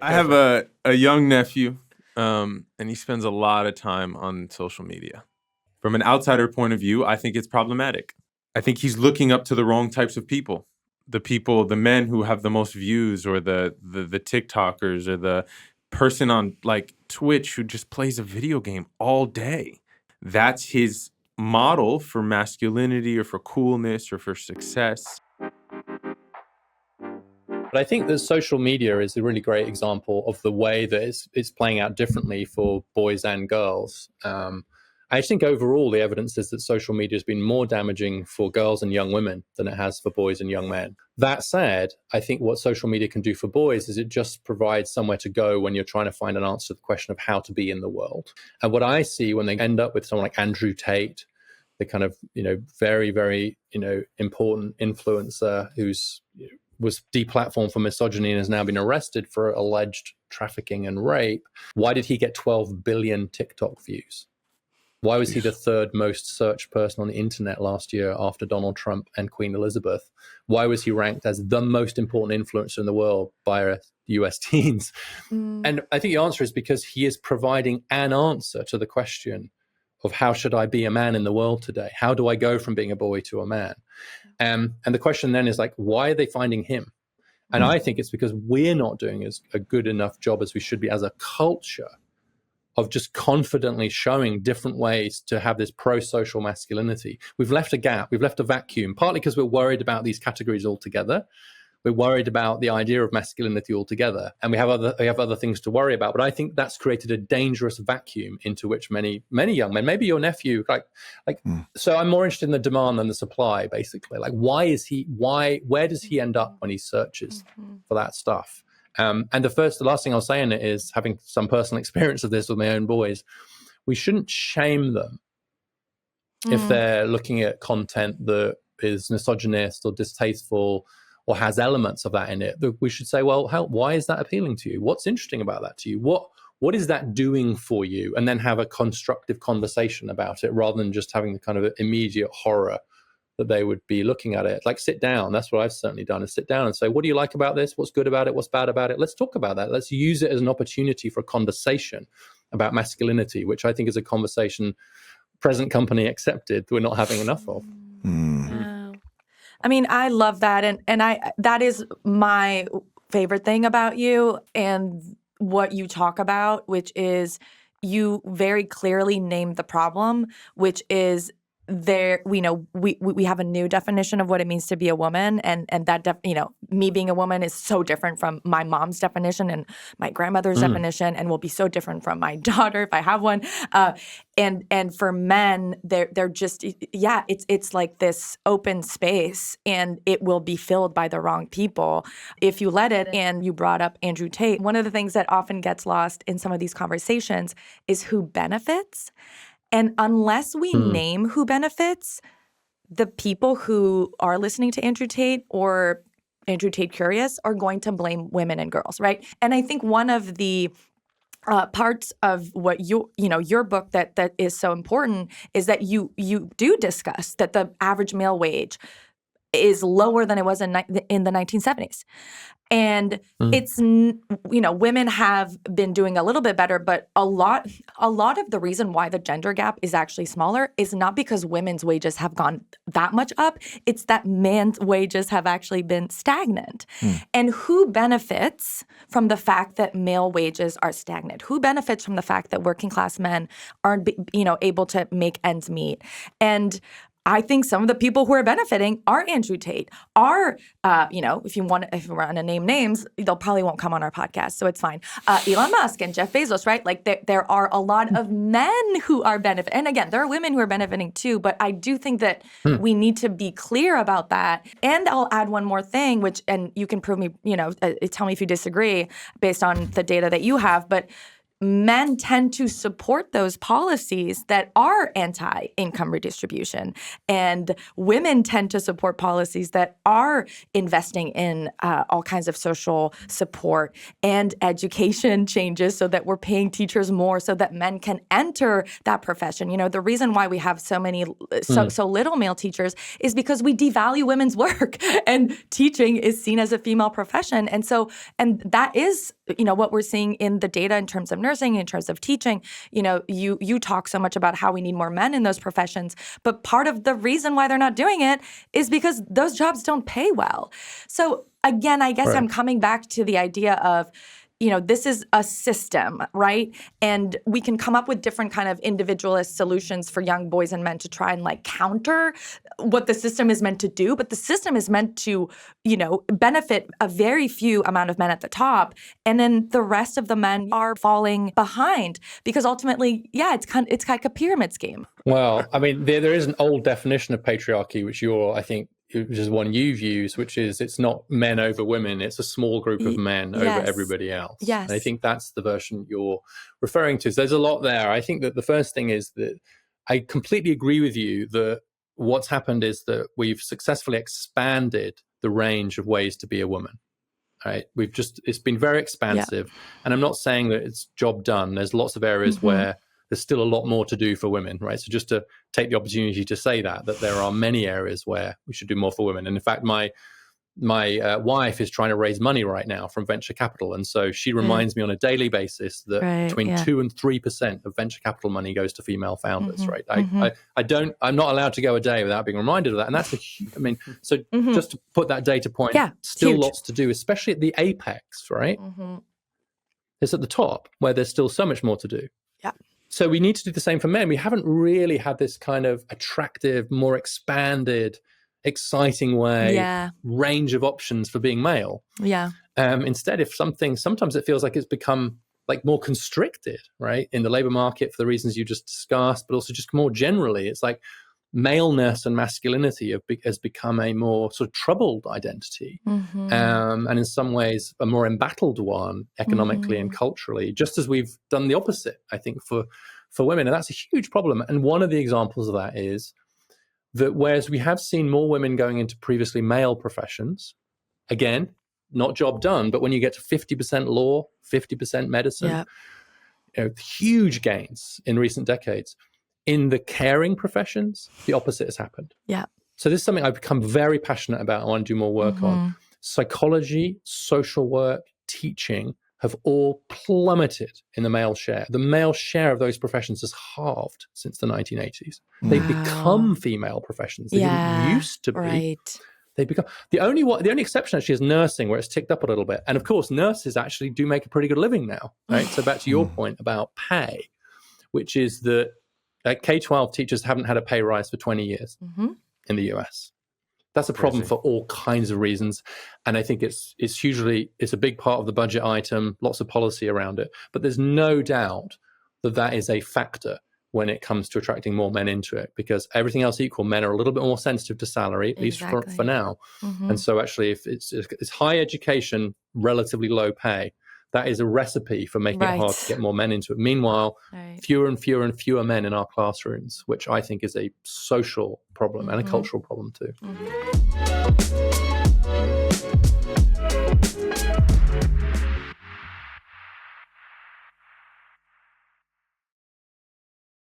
I have a young nephew, and he spends a lot of time on social media. From an outsider point of view, I think it's problematic. I think he's looking up to the wrong types of people. The men who have the most views, or the TikTokers, or the person on like Twitch who just plays a video game all day. That's his model for masculinity or for coolness or for success. But I think that social media is a really great example of the way that it's playing out differently for boys and girls. I think overall the evidence is that social media has been more damaging for girls and young women than it has for boys and young men. That said, I think what social media can do for boys is it just provides somewhere to go when you're trying to find an answer to the question of how to be in the world. And what I see when they end up with someone like Andrew Tate, the kind of, very, very, important influencer who's was deplatformed for misogyny and has now been arrested for alleged trafficking and rape. Why did he get 12 billion TikTok views? Why was he the third most searched person on the internet last year after Donald Trump and Queen Elizabeth? Why was he ranked as the most important influencer in the world by US teens? And I think the answer is because he is providing an answer to the question of how should I be a man in the world today? How do I go from being a boy to a man? And the question then is like, why are they finding him? And I think it's because we're not doing as a good enough job as we should be as a culture of just confidently showing different ways to have this pro-social masculinity. We've left a gap, we've left a vacuum, partly because we're worried about these categories altogether. We're worried about the idea of masculinity altogether, and we have other things to worry about. But I think that's created a dangerous vacuum into which many young men, maybe your nephew, So I'm more interested in the demand than the supply, basically. Like, where does he end up when he searches for that stuff? And the last thing I'll say in it is, having some personal experience of this with my own boys, we shouldn't shame them if they're looking at content that is misogynist or distasteful or has elements of that in it. We should say, well, why is that appealing to you? What's interesting about that to you? What is that doing for you? And then have a constructive conversation about it, rather than just having the kind of immediate horror that they would be looking at it. Like, sit down. That's what I've certainly done, is sit down and say, what do you like about this? What's good about it? What's bad about it? Let's talk about that. Let's use it as an opportunity for a conversation about masculinity, which I think is a conversation, present company accepted, we're not having enough of. I mean, I love that. And that is my favorite thing about you and what you talk about, which is you very clearly named the problem, which is we have a new definition of what it means to be a woman, and that me being a woman is so different from my mom's definition and my grandmother's definition, and will be so different from my daughter if I have one. And for men, they're just it's like this open space, and it will be filled by the wrong people if you let it. And you brought up Andrew Tate. One of the things that often gets lost in some of these conversations is who benefits. And unless we name who benefits, the people who are listening to Andrew Tate or Andrew Tate Curious are going to blame women and girls, right? And I think one of the parts of what your book that is so important is that you do discuss that the average male wage is lower than it was in the 1970s. And it's, women have been doing a little bit better, but a lot of the reason why the gender gap is actually smaller is not because women's wages have gone that much up. It's that men's wages have actually been stagnant. And who benefits from the fact that male wages are stagnant? Who benefits from the fact that working class men aren't, able to make ends meet? And I think some of the people who are benefiting are Andrew Tate, are, if we're going to name names, they'll probably won't come on our podcast, so it's fine. Elon Musk and Jeff Bezos, right? Like there are a lot of men who are benefiting. And again, there are women who are benefiting too, but I do think that we need to be clear about that. And I'll add one more thing, and you can prove me, tell me if you disagree based on the data that you have, but men tend to support those policies that are anti-income redistribution, and women tend to support policies that are investing in all kinds of social support and education changes so that we're paying teachers more so that men can enter that profession. The reason why we have so little male teachers is because we devalue women's work, and teaching is seen as a female profession. And that is what we're seeing in the data in terms of nursing, in terms of teaching. You talk so much about how we need more men in those professions, but part of the reason why they're not doing it is because those jobs don't pay well. So again, I guess I'm coming back to the idea of, this is a system, right? And we can come up with different kind of individualist solutions for young boys and men to try and counter what the system is meant to do. But the system is meant to, benefit a very few amount of men at the top. And then the rest of the men are falling behind because ultimately, it's like a pyramid scheme. Well, I mean, there is an old definition of patriarchy, which which is one you've used, which is it's not men over women, it's a small group of men over everybody else. Yes. And I think that's the version you're referring to. So there's a lot there. I think that the first thing is that I completely agree with you that what's happened is that we've successfully expanded the range of ways to be a woman. Right? It's been very expansive. And I'm not saying that it's job done. There's lots of areas where there's still a lot more to do for women, right? So just to take the opportunity to say that there are many areas where we should do more for women. And in fact, my wife is trying to raise money right now from venture capital. And so she reminds me on a daily basis that between 2 and 3% of venture capital money goes to female founders, right? I'm not allowed to go a day without being reminded of that. And that's just to put that data point, still huge. Lots to do, especially at the apex, right? It's at the top where there's still so much more to do. Yeah. So we need to do the same for men. We haven't really had this kind of attractive, more expanded, exciting range of options for being male. Yeah. Instead, sometimes it feels like it's become more constricted, right, in the labor market for the reasons you just discussed, but also just more generally, it's like maleness and masculinity has become a more sort of troubled identity, and in some ways a more embattled one economically and culturally, just as we've done the opposite, I think, for women. And that's a huge problem. And one of the examples of that is that whereas we have seen more women going into previously male professions, again, not job done, but when you get to 50% law, 50% medicine, huge gains in recent decades. In the caring professions, the opposite has happened. Yeah. So this is something I've become very passionate about. I want to do more work on. Psychology, social work, teaching have all plummeted in the male share. The male share of those professions has halved since the 1980s. They've become female professions. They didn't used to be. Right. They become the only exception actually is nursing, where it's ticked up a little bit. And of course, nurses actually do make a pretty good living now, right? So back to your point about pay, which is that K-12 teachers haven't had a pay rise for 20 years in the US. That's a problem for all kinds of reasons. And I think it's a big part of the budget item, lots of policy around it. But there's no doubt that is a factor when it comes to attracting more men into it, because everything else equal, men are a little bit more sensitive to salary, at least for now. And so actually, if it's high education, relatively low pay, that is a recipe for making it hard to get more men into it. Meanwhile, fewer and fewer and fewer men in our classrooms, which I think is a social problem and a cultural problem too.